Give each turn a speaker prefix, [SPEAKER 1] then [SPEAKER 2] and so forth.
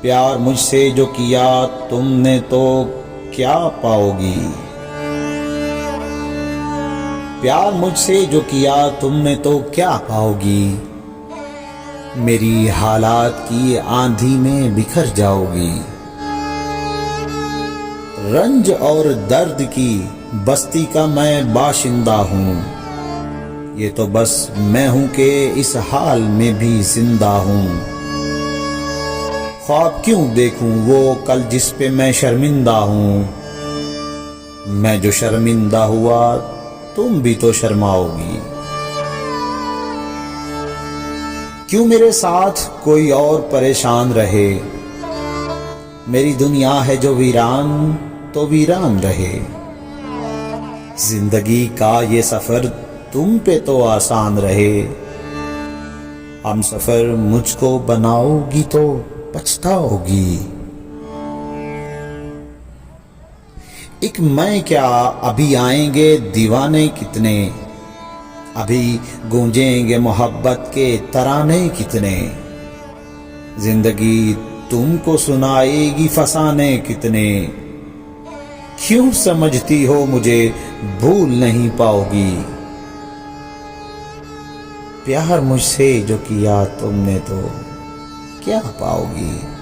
[SPEAKER 1] प्यार मुझसे जो किया तुमने तो क्या पाओगी। प्यार मुझसे जो किया तुमने तो क्या पाओगी। मेरी हालात की आंधी में बिखर जाओगी। रंज और दर्द की बस्ती का मैं बाशिंदा हूँ। ये तो बस मैं हूँ कि इस हाल में भी जिंदा हूँ। ख्वाब क्यों देखूं वो कल जिस पे मैं शर्मिंदा हूँ। मैं जो शर्मिंदा हुआ तुम भी तो शर्माओगी। क्यों मेरे साथ कोई और परेशान रहे। मेरी दुनिया है जो वीरान तो वीरान रहे। जिंदगी का ये सफर तुम पे तो आसान रहे। हम सफर मुझको बनाओगी तो पछताओगी। एक मैं क्या अभी आएंगे दीवाने कितने। अभी गूंजेंगे मोहब्बत के तराने कितने। जिंदगी तुमको सुनाएगी फसाने कितने। क्यों समझती हो मुझे भूल नहीं पाओगी। प्यार मुझसे जो किया तुमने तो क्या पाओगी।